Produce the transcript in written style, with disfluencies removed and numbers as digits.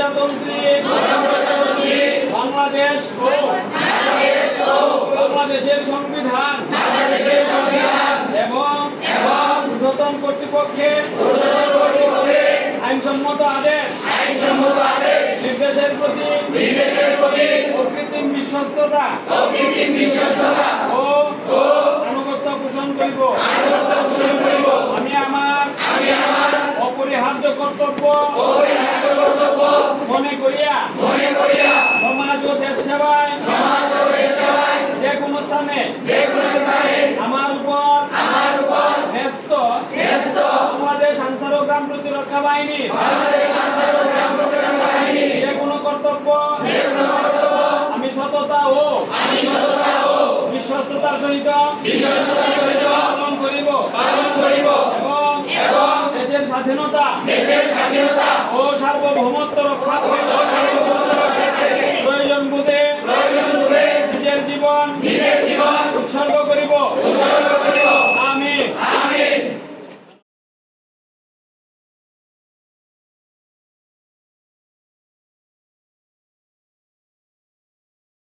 প্রজাতন্ত্রী বাংলাদেশ ও বাংলাদেশের সংবিধান এবং ঊর্ধ্বতন কর্তৃপক্ষের আইনসম্মত আদেশ নির্দেশের প্রতি অকৃত্রিম বিশ্বস্ততা ও আনুগত্য পোষণ করিব। আমি আমার অপরিহার্য কর্তব্য মনে করিয়া সমাজ ও দেশ সেবায় যে কোনো স্থানে আমার উপর ন্যস্ত বাংলাদেশ আনসার ও গ্রাম প্রতিরক্ষা বাহিনীর যে কোনো কর্তব্য আমি সততা ও বিশ্বস্ততার সহিত পালন করিব এবং দেশের স্বাধীনতা ও সার্বভৌমত্ব রক্ষা